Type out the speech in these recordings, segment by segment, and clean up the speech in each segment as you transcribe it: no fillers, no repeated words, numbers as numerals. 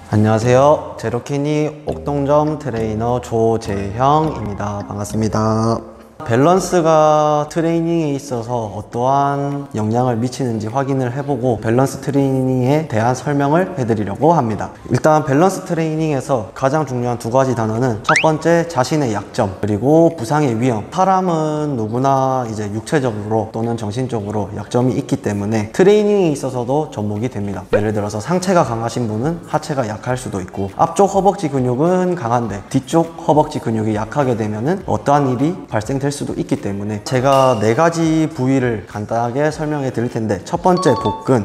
안녕하세요. 제로키니 옥동점 트레이너 조재형입니다. 반갑습니다. 밸런스가 트레이닝에 있어서 어떠한 영향을 미치는지 확인을 해보고 밸런스 트레이닝에 대한 설명을 해드리려고 합니다. 일단 밸런스 트레이닝에서 가장 중요한 두 가지 단어는 첫 번째 자신의 약점, 그리고 부상의 위험. 사람은 누구나 이제 육체적으로 또는 정신적으로 약점이 있기 때문에 트레이닝에 있어서도 접목이 됩니다. 예를 들어서 상체가 강하신 분은 하체가 약할 수도 있고, 앞쪽 허벅지 근육은 강한데 뒤쪽 허벅지 근육이 약하게 되면은 어떠한 일이 발생될 수도 있기 때문에 제가 네 가지 부위를 간단하게 설명해 드릴 텐데, 첫 번째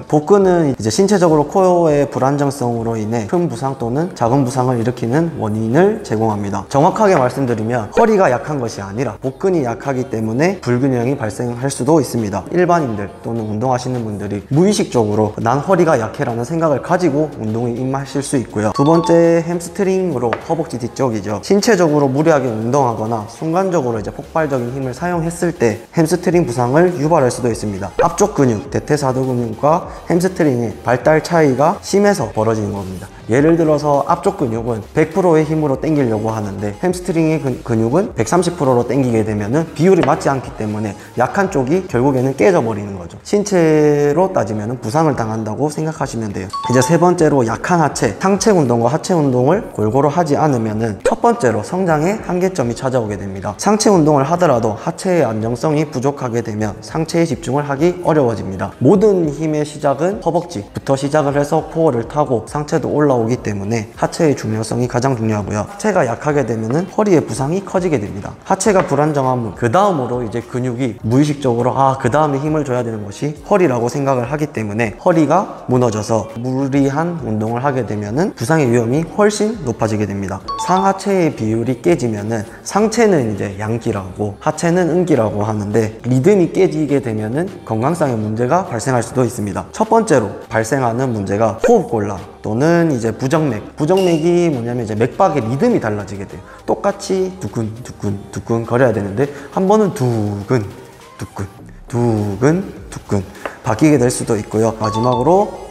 복근은 이제 신체적으로 코어의 불안정성으로 인해 큰 부상 또는 작은 부상을 일으키는 원인을 제공합니다. 정확하게 말씀드리면 허리가 약한 것이 아니라 복근이 약하기 때문에 불균형이 발생할 수도 있습니다. 일반인들 또는 운동하시는 분들이 무의식적으로 난 허리가 약해라는 생각을 가지고 운동에 임하실 수 있고요. 두 번째 햄스트링으로 허벅지 뒤쪽이죠. 신체적으로 무리하게 운동하거나 순간적으로 이제 폭발적인 힘을 사용했을 때 햄스트링 부상을 유발할 수도 있습니다. 앞쪽 근육, 대퇴사두 근육과 햄스트링의 발달 차이가 심해서 벌어지는 겁니다. 예를 들어서 앞쪽 근육은 100%의 힘으로 당기려고 하는데 햄스트링의 근육은 130%로 당기게 되면은 비율이 맞지 않기 때문에 약한 쪽이 결국에는 깨져버리는 거죠. 신체로 따지면 부상을 당한다고 생각하시면 돼요. 이제 세 번째로 약한 하체, 상체 운동과 하체 운동을 골고루 하지 않으면은 첫 번째로 성장의 한계점이 찾아오게 됩니다. 상체 운동을 하더라도 하체의 안정성이 부족하게 되면 상체에 집중을 하기 어려워집니다. 모든 힘의 시작은 허벅지부터 시작을 해서 코어를 타고 상체도 올라오기 때문에 하체의 중요성이 가장 중요하고요. 하체가 약하게 되면은 허리의 부상이 커지게 됩니다. 하체가 불안정하면 그 다음으로 이제 근육이 무의식적으로 그 다음에 힘을 줘야 되는 것이 허리라고 생각을 하기 때문에 허리가 무너져서 무리한 운동을 하게 되면은 부상의 위험이 훨씬 높아지게 됩니다. 상하체의 비율이 깨지면은 상체는 이제 양기라고 하체는 음기라고 하는데, 리듬이 깨지게 되면은 건강상의 문제가 발생할 수도 있습니다. 첫 번째로 발생하는 문제가 호흡곤란 또는 이제 부정맥이 뭐냐면 이제 맥박의 리듬이 달라지게 돼요. 똑같이 두근 두근 두근 거려야 되는데 한 번은 두근 두근 두근 두근 바뀌게 될 수도 있고요. 마지막으로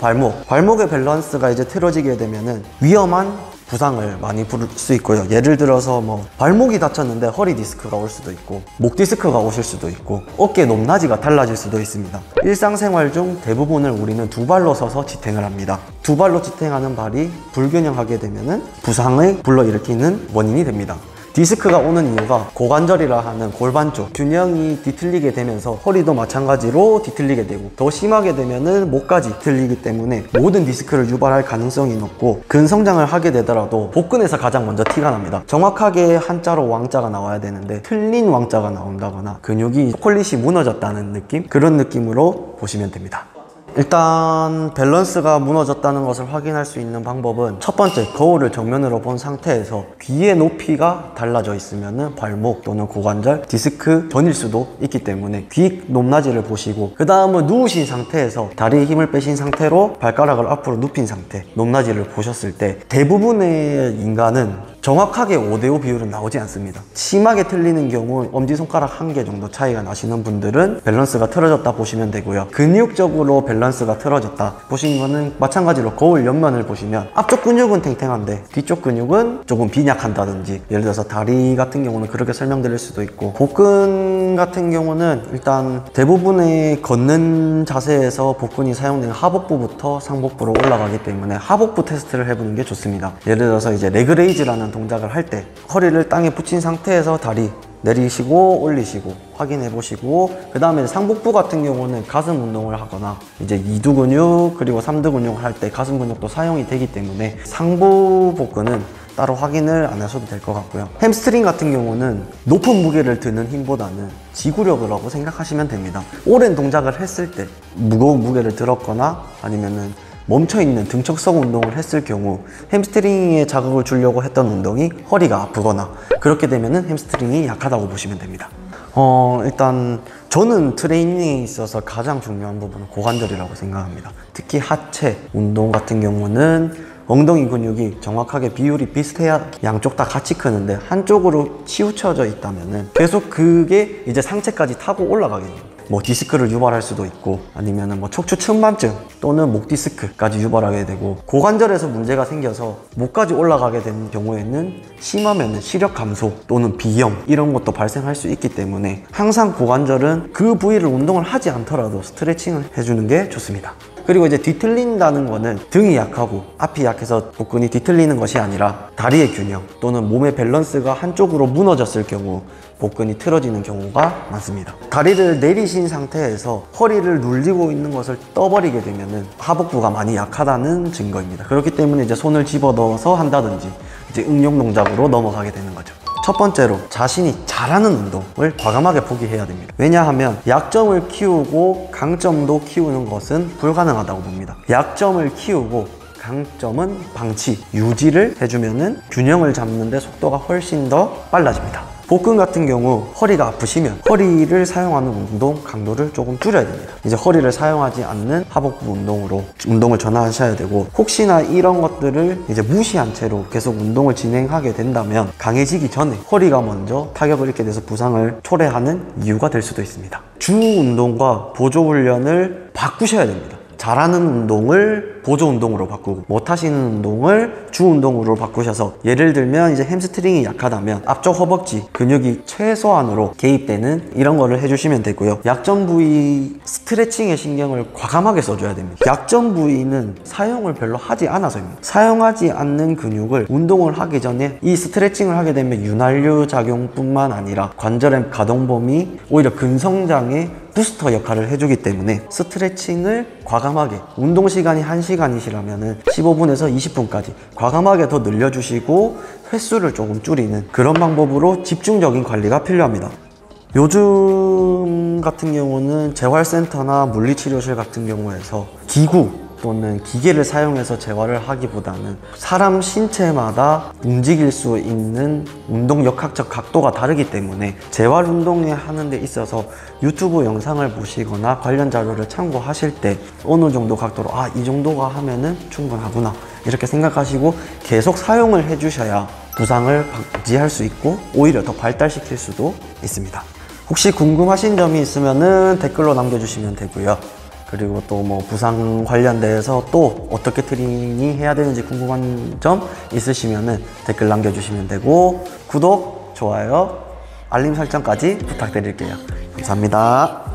발목의 밸런스가 이제 틀어지게 되면은 위험한 부상을 많이 부를 수 있고요. 예를 들어서 발목이 다쳤는데 허리 디스크가 올 수도 있고, 목 디스크가 오실 수도 있고, 어깨 높낮이가 달라질 수도 있습니다. 일상생활 중 대부분을 우리는 두 발로 서서 지탱을 합니다. 두 발로 지탱하는 발이 불균형하게 되면은 부상을 불러일으키는 원인이 됩니다. 디스크가 오는 이유가 고관절이라 하는 골반 쪽 균형이 뒤틀리게 되면서 허리도 마찬가지로 뒤틀리게 되고, 더 심하게 되면은 목까지 뒤틀리기 때문에 모든 디스크를 유발할 가능성이 높고, 근성장을 하게 되더라도 복근에서 가장 먼저 티가 납니다. 정확하게 한자로 왕자가 나와야 되는데 틀린 왕자가 나온다거나 근육이 초콜릿이 무너졌다는 느낌? 그런 느낌으로 보시면 됩니다. 일단 밸런스가 무너졌다는 것을 확인할 수 있는 방법은, 첫 번째, 거울을 정면으로 본 상태에서 귀의 높이가 달라져 있으면 발목 또는 고관절, 디스크 전일 수도 있기 때문에 귀 높낮이를 보시고, 그 다음은 누우신 상태에서 다리에 힘을 빼신 상태로 발가락을 앞으로 눕힌 상태 높낮이를 보셨을 때 대부분의 인간은 정확하게 5대5 비율은 나오지 않습니다. 심하게 틀리는 경우 엄지손가락 1개 정도 차이가 나시는 분들은 밸런스가 틀어졌다 보시면 되고요. 근육적으로 밸런스가 틀어졌다 보신 거는 마찬가지로 거울 옆면을 보시면 앞쪽 근육은 탱탱한데 뒤쪽 근육은 조금 빈약한다든지, 예를 들어서 다리 같은 경우는 그렇게 설명드릴 수도 있고, 복근 같은 경우는 일단 대부분의 걷는 자세에서 복근이 사용되는 하복부부터 상복부로 올라가기 때문에 하복부 테스트를 해보는 게 좋습니다. 예를 들어서 이제 레그레이즈라는 동작을 할 때 허리를 땅에 붙인 상태에서 다리 내리시고 올리시고 확인해 보시고, 그 다음에 상복부 같은 경우는 가슴 운동을 하거나 이제 2두 근육 그리고 3두 근육을 할 때 가슴 근육도 사용이 되기 때문에 상부 복근은 따로 확인을 안 하셔도 될 것 같고요. 햄스트링 같은 경우는 높은 무게를 드는 힘보다는 지구력이라고 생각하시면 됩니다. 오랜 동작을 했을 때 무거운 무게를 들었거나 아니면은 멈춰있는 등척성 운동을 했을 경우 햄스트링에 자극을 주려고 했던 운동이 허리가 아프거나, 그렇게 되면은 햄스트링이 약하다고 보시면 됩니다. 일단 저는 트레이닝에 있어서 가장 중요한 부분은 고관절이라고 생각합니다. 특히 하체 운동 같은 경우는 엉덩이 근육이 정확하게 비율이 비슷해야 양쪽 다 같이 크는데, 한쪽으로 치우쳐져 있다면은 계속 그게 이제 상체까지 타고 올라가게 됩니다. 뭐 디스크를 유발할 수도 있고 아니면은 뭐 척추 측만증 또는 목 디스크까지 유발하게 되고, 고관절에서 문제가 생겨서 목까지 올라가게 되는 경우에는 심하면은 시력 감소 또는 비염 이런 것도 발생할 수 있기 때문에 항상 고관절은 그 부위를 운동을 하지 않더라도 스트레칭을 해주는 게 좋습니다. 그리고 이제 뒤틀린다는 거는 등이 약하고 앞이 약해서 복근이 뒤틀리는 것이 아니라 다리의 균형 또는 몸의 밸런스가 한쪽으로 무너졌을 경우 복근이 틀어지는 경우가 많습니다. 다리를 내리신 상태에서 허리를 눌리고 있는 것을 떠버리게 되면은 하복부가 많이 약하다는 증거입니다. 그렇기 때문에 이제 손을 집어넣어서 한다든지 이제 응용 동작으로 넘어가게 되는 거죠. 첫 번째로, 자신이 잘하는 운동을 과감하게 포기해야 됩니다. 왜냐하면 약점을 키우고 강점도 키우는 것은 불가능하다고 봅니다. 약점을 키우고 강점은 방치, 유지를 해주면은 균형을 잡는 데 속도가 훨씬 더 빨라집니다. 복근 같은 경우 허리가 아프시면 허리를 사용하는 운동 강도를 조금 줄여야 됩니다. 이제 허리를 사용하지 않는 하복부 운동으로 운동을 전환하셔야 되고, 혹시나 이런 것들을 이제 무시한 채로 계속 운동을 진행하게 된다면 강해지기 전에 허리가 먼저 타격을 입게 돼서 부상을 초래하는 이유가 될 수도 있습니다. 주 운동과 보조 훈련을 바꾸셔야 됩니다. 잘하는 운동을 보조 운동으로 바꾸고 못하시는 운동을 주 운동으로 바꾸셔서, 예를 들면 이제 햄스트링이 약하다면 앞쪽 허벅지 근육이 최소한으로 개입되는 이런 거를 해주시면 되고요. 약점 부위 스트레칭에 신경을 과감하게 써줘야 됩니다. 약점 부위는 사용을 별로 하지 않아서입니다. 사용하지 않는 근육을 운동을 하기 전에 이 스트레칭을 하게 되면 윤활유 작용뿐만 아니라 관절의 가동 범위, 오히려 근성장에 부스터 역할을 해주기 때문에 스트레칭을 과감하게, 운동 시간이 1시간이시라면 15분에서 20분까지 과감하게 더 늘려주시고 횟수를 조금 줄이는 그런 방법으로 집중적인 관리가 필요합니다. 요즘 같은 경우는 재활센터나 물리치료실 같은 경우에서 기구 또는 기계를 사용해서 재활을 하기보다는 사람 신체마다 움직일 수 있는 운동 역학적 각도가 다르기 때문에 재활 운동에 하는 데 있어서 유튜브 영상을 보시거나 관련 자료를 참고하실 때 어느 정도 각도로 이 정도가 하면은 충분하구나 이렇게 생각하시고 계속 사용을 해주셔야 부상을 방지할 수 있고 오히려 더 발달시킬 수도 있습니다. 혹시 궁금하신 점이 있으면은 댓글로 남겨주시면 되고요. 그리고 또 뭐 부상 관련돼서 또 어떻게 트레이닝 해야 되는지 궁금한 점 있으시면은 댓글 남겨주시면 되고, 구독, 좋아요, 알림 설정까지 부탁드릴게요. 감사합니다.